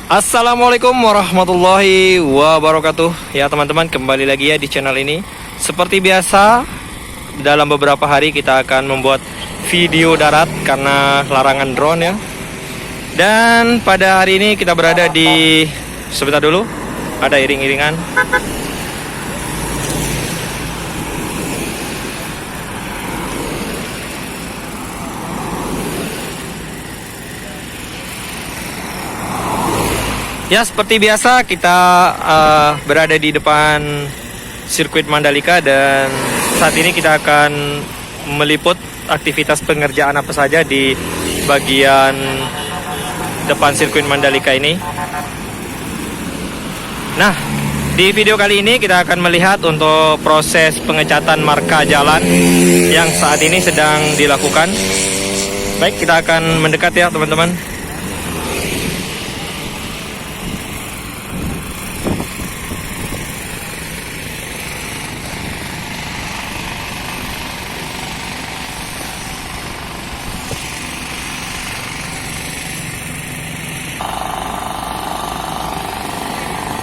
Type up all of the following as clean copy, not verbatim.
Assalamualaikum warahmatullahi wabarakatuh. Ya teman-teman, kembali lagi ya di channel ini. Seperti biasa, dalam beberapa hari kita akan membuat video darat karena larangan drone ya. Dan pada hari ini kita berada di, sebentar dulu, ada iring-iringan. Ya, seperti biasa kita berada di depan sirkuit Mandalika dan saat ini kita akan meliput aktivitas pengerjaan apa saja di bagian depan sirkuit Mandalika ini. Nah, di video kali ini kita akan melihat untuk proses pengecatan marka jalan yang saat ini sedang dilakukan. Baik, kita akan mendekat ya teman-teman.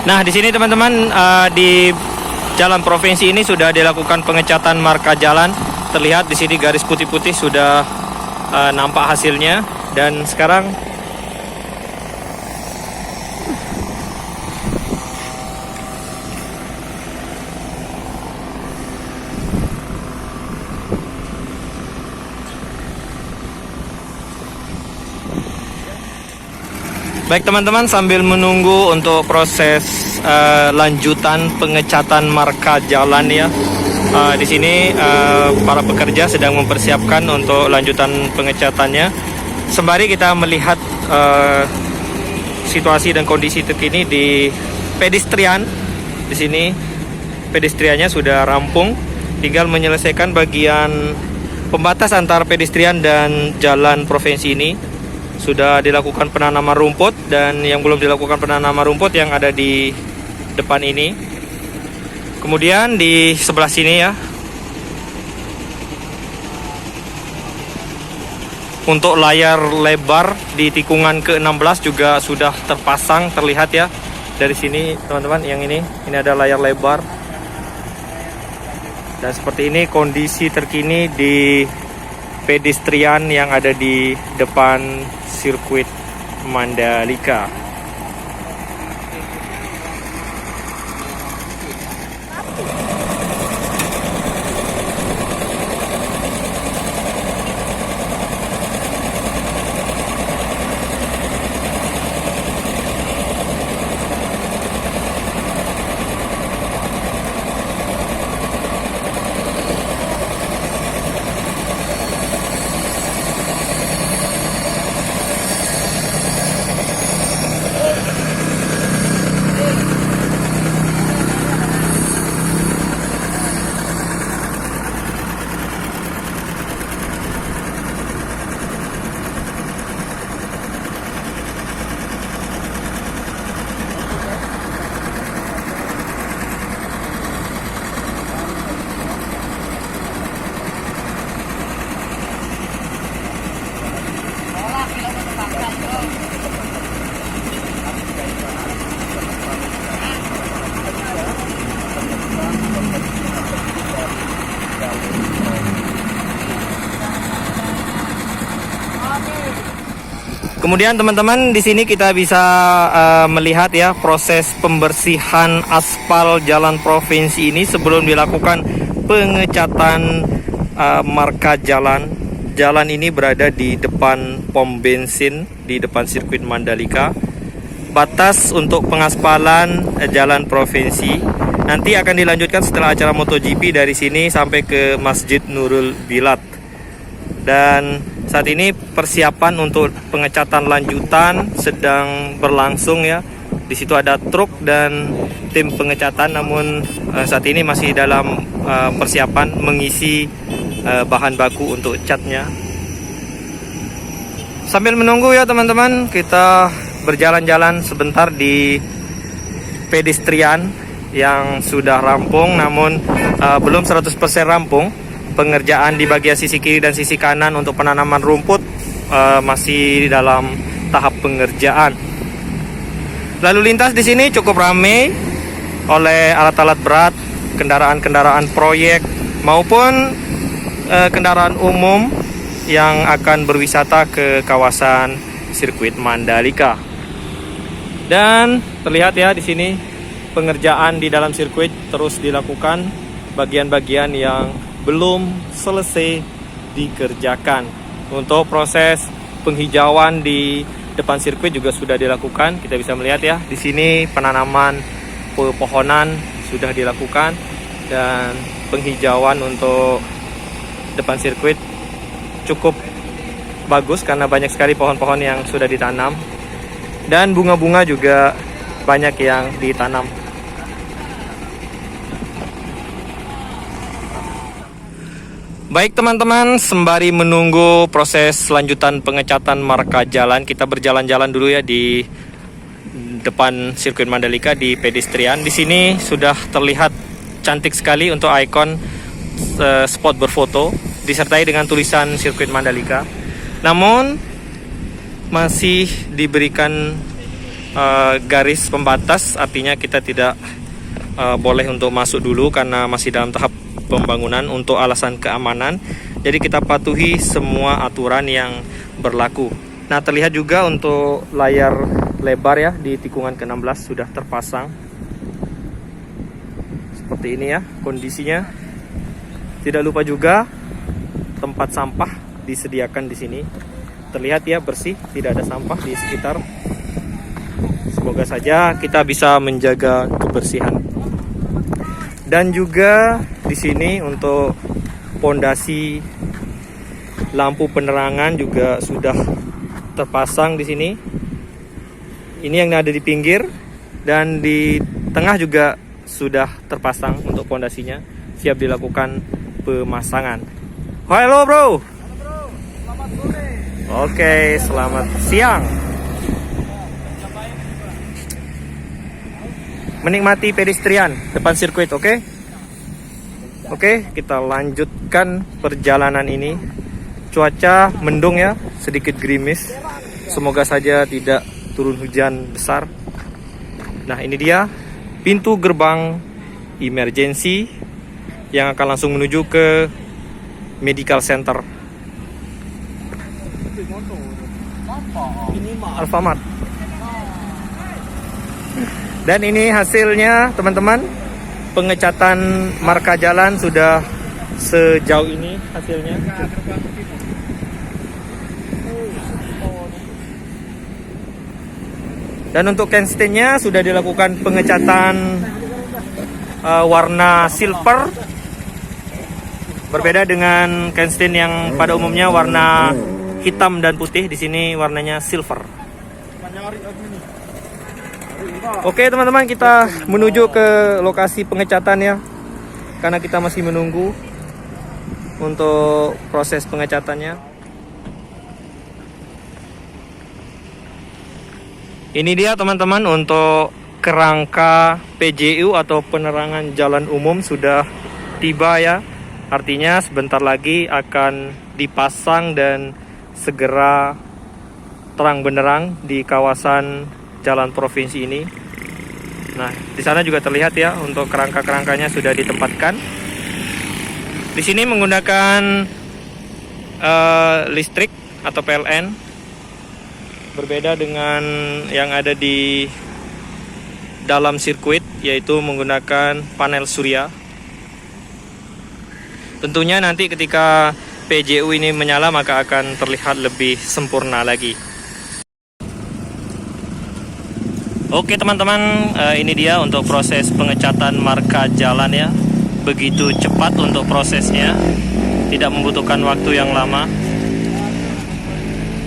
Nah, di sini teman-teman, di jalan provinsi ini sudah dilakukan pengecatan marka jalan. Terlihat di sini garis putih-putih sudah nampak hasilnya. Dan sekarang baik teman-teman, sambil menunggu untuk proses lanjutan pengecatan marka jalan ya. Di sini para pekerja sedang mempersiapkan untuk lanjutan pengecatannya. Sembari kita melihat situasi dan kondisi terkini di pedestrian. Di sini pedestriannya sudah rampung, tinggal menyelesaikan bagian pembatas antara pedestrian dan jalan provinsi ini. Sudah dilakukan penanaman rumput, dan yang belum dilakukan penanaman rumput yang ada di depan ini. Kemudian di sebelah sini ya, untuk layar lebar di tikungan ke-16 juga sudah terpasang, terlihat ya dari sini teman-teman. Yang ini ada layar lebar. Dan seperti ini kondisi terkini di pedestrian yang ada di depan sirkuit Mandalika. Kemudian teman-teman, di sini kita bisa melihat ya proses pembersihan aspal jalan provinsi ini sebelum dilakukan pengecatan marka jalan. Jalan ini berada di depan pom bensin di depan sirkuit Mandalika. Batas untuk pengaspalan jalan provinsi nanti akan dilanjutkan setelah acara MotoGP dari sini sampai ke Masjid Nurul Bilad. Dan saat ini persiapan untuk pengecatan lanjutan sedang berlangsung ya. Di situ ada truk dan tim pengecatan, namun saat ini masih dalam persiapan mengisi bahan baku untuk catnya. Sambil menunggu ya teman-teman, kita berjalan-jalan sebentar di pedestrian yang sudah rampung, namun belum 100% rampung. Pengerjaan di bagian sisi kiri dan sisi kanan untuk penanaman rumput masih dalam tahap pengerjaan. Lalu lintas di sini cukup ramai oleh alat-alat berat, kendaraan-kendaraan proyek maupun kendaraan umum yang akan berwisata ke kawasan sirkuit Mandalika. Dan terlihat ya di sini pengerjaan di dalam sirkuit terus dilakukan, bagian-bagian yang belum selesai dikerjakan. Untuk proses penghijauan di depan sirkuit juga sudah dilakukan. Kita bisa melihat ya di sini penanaman pepohonan sudah dilakukan dan penghijauan untuk depan sirkuit cukup bagus karena banyak sekali pohon-pohon yang sudah ditanam dan bunga-bunga juga banyak yang ditanam. Baik teman-teman, sembari menunggu proses selanjutan pengecatan marka jalan, kita berjalan-jalan dulu ya di depan sirkuit Mandalika di pedestrian. Di sini sudah terlihat cantik sekali untuk ikon spot berfoto disertai dengan tulisan sirkuit Mandalika. Namun masih diberikan garis pembatas, artinya kita tidak boleh untuk masuk dulu karena masih dalam tahap pembangunan untuk alasan keamanan. Jadi kita patuhi semua aturan yang berlaku. Nah, terlihat juga untuk layar lebar ya di tikungan ke-16 sudah terpasang. Seperti ini ya kondisinya. Tidak lupa juga tempat sampah disediakan di sini. Terlihat ya bersih, tidak ada sampah di sekitar. Semoga saja kita bisa menjaga kebersihan. Dan juga di sini untuk pondasi lampu penerangan juga sudah terpasang di sini. Ini yang ada di pinggir dan di tengah juga sudah terpasang untuk pondasinya, siap dilakukan pemasangan. Halo bro. Selamat sore. Oke, selamat siang. Menikmati pedestrian depan sirkuit, oke? Oke, kita lanjutkan perjalanan ini. Cuaca mendung ya, sedikit gerimis. Semoga saja tidak turun hujan besar. Nah, ini dia pintu gerbang emergency yang akan langsung menuju ke medical center. Alfamart. Dan ini hasilnya teman-teman, pengecatan marka jalan sudah sejauh ini hasilnya. Dan untuk kenstinnya sudah dilakukan pengecatan warna silver, berbeda dengan kenstin yang pada umumnya warna hitam dan putih. Di sini warnanya silver. Oke teman-teman, kita menuju ke lokasi pengecatan ya, karena kita masih menunggu untuk proses pengecatannya. Ini dia teman-teman untuk kerangka PJU atau penerangan jalan umum sudah tiba ya. Artinya sebentar lagi akan dipasang dan segera terang benderang di kawasan jalan provinsi ini. Nah, di sana juga terlihat ya untuk kerangka-kerangkanya sudah ditempatkan. Di sini menggunakan listrik atau PLN, berbeda dengan yang ada di dalam sirkuit, yaitu menggunakan panel surya. Tentunya nanti ketika PJU ini menyala maka akan terlihat lebih sempurna lagi. Oke teman-teman, ini dia untuk proses pengecatan marka jalan ya. Begitu cepat untuk prosesnya, tidak membutuhkan waktu yang lama.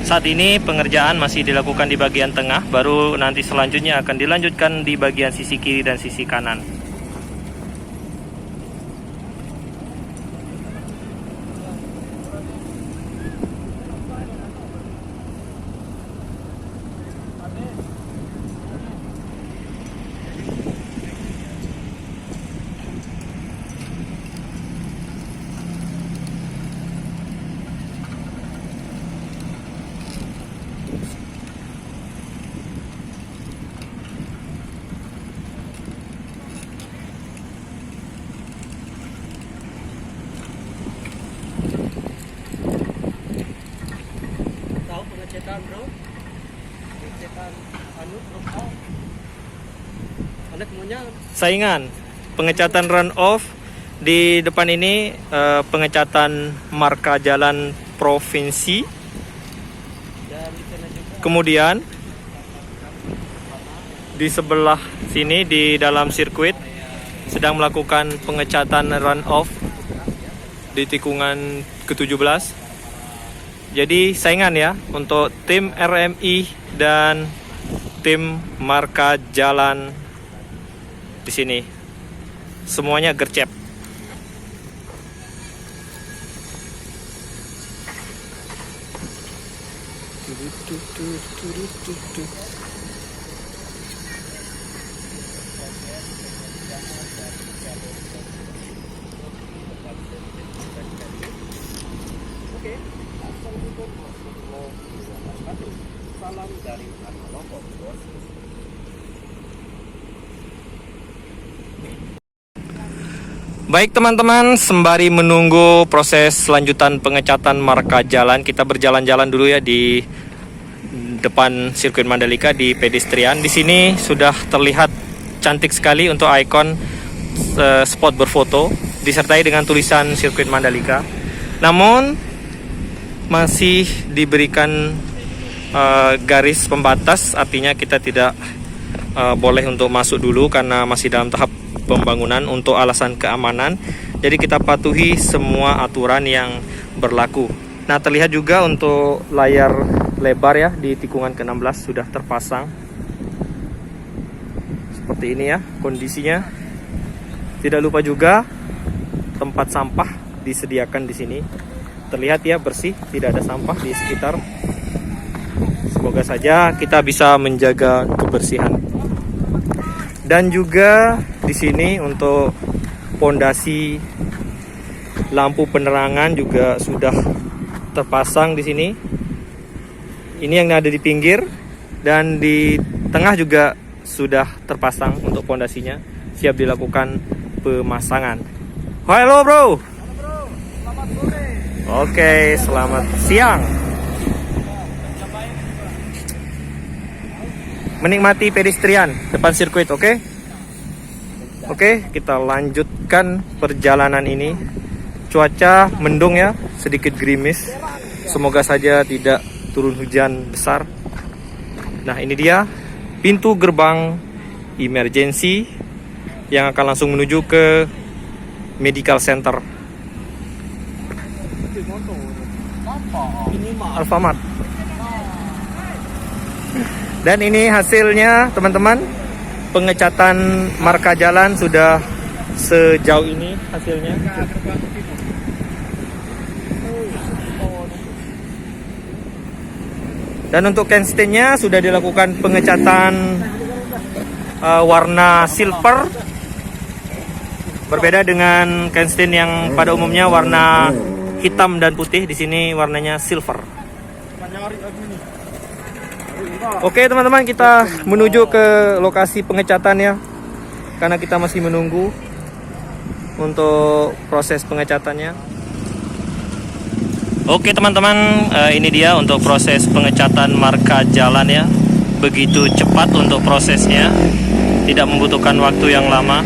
Saat ini pengerjaan masih dilakukan di bagian tengah, baru nanti selanjutnya akan dilanjutkan di bagian sisi kiri dan sisi kanan. Pengecetan anu drop anak maunya Saingan pengecatan run off di depan ini, pengecatan marka jalan provinsi. dan di sana juga Kemudian di sebelah sini di dalam sirkuit sedang melakukan pengecatan run off di tikungan ke-17. Jadi saingan ya untuk tim RMI dan tim marka jalan di sini. Semuanya gercep. oke langsung tutup salam dari Lombok bos. Baik teman-teman, sembari menunggu proses lanjutan pengecatan marka jalan, kita berjalan-jalan dulu ya di depan sirkuit Mandalika di pedestrian. Di sini sudah terlihat cantik sekali untuk ikon spot berfoto disertai dengan tulisan sirkuit Mandalika. Namun masih diberikan garis pembatas, artinya kita tidak boleh untuk masuk dulu karena masih dalam tahap pembangunan untuk alasan keamanan. Jadi kita patuhi semua aturan yang berlaku. Nah, terlihat juga untuk layar lebar ya di tikungan ke-16 sudah terpasang. Seperti ini ya kondisinya. Tidak lupa juga tempat sampah disediakan di sini. Terlihat ya bersih, tidak ada sampah di sekitar. Semoga saja kita bisa menjaga kebersihan. Dan juga di sini untuk pondasi lampu penerangan juga sudah terpasang di sini. Ini yang ada di pinggir dan di tengah juga sudah terpasang untuk pondasinya, siap dilakukan pemasangan. Halo bro. Halo bro, selamat sore. Oke, selamat siang. Menikmati pedestrian depan sirkuit, oke? Oke, kita lanjutkan perjalanan ini. Cuaca mendung ya, sedikit gerimis. Semoga saja tidak turun hujan besar. Nah, ini dia pintu gerbang emergency yang akan langsung menuju ke medical center Alfamart. Dan ini hasilnya teman-teman, pengecatan marka jalan sudah sejauh ini hasilnya. Dan untuk kenstinnya sudah dilakukan pengecatan warna silver, berbeda dengan kenstin yang pada umumnya warna hitam dan putih. Di sini warnanya silver. Oke teman-teman, kita menuju ke lokasi pengecatan ya, karena kita masih menunggu untuk proses pengecatannya. Oke teman-teman, ini dia untuk proses pengecatan marka jalan ya. Begitu cepat untuk prosesnya, tidak membutuhkan waktu yang lama.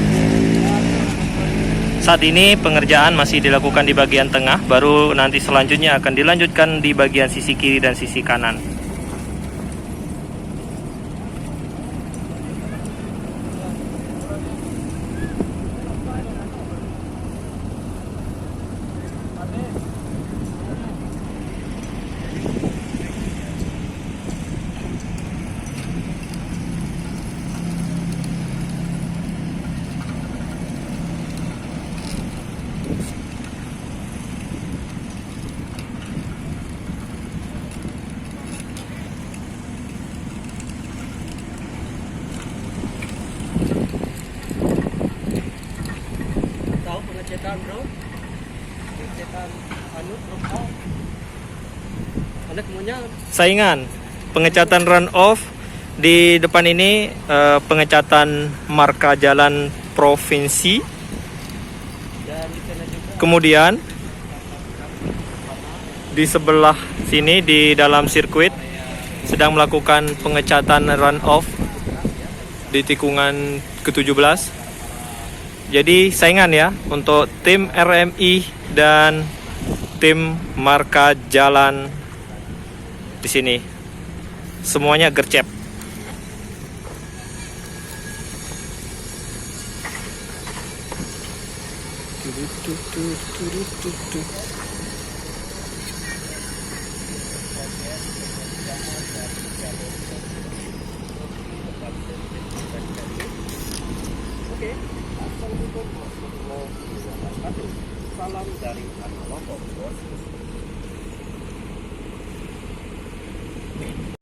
Saat ini pengerjaan masih dilakukan di bagian tengah, baru nanti selanjutnya akan dilanjutkan di bagian sisi kiri dan sisi kanan. Pengecetan bro, pengecetan anu drop anak maunya Saingan pengecatan run off di depan ini, pengecatan marka jalan provinsi. dan di sana juga Kemudian di sebelah sini di dalam sirkuit sedang melakukan pengecatan runoff di tikungan ke-17. Jadi saingan ya untuk tim RMI dan tim marka jalan di sini. Semuanya gercep. Oke, assalamualaikum warahmatullahi wabarakatuh. Salam dari Lombok, bos.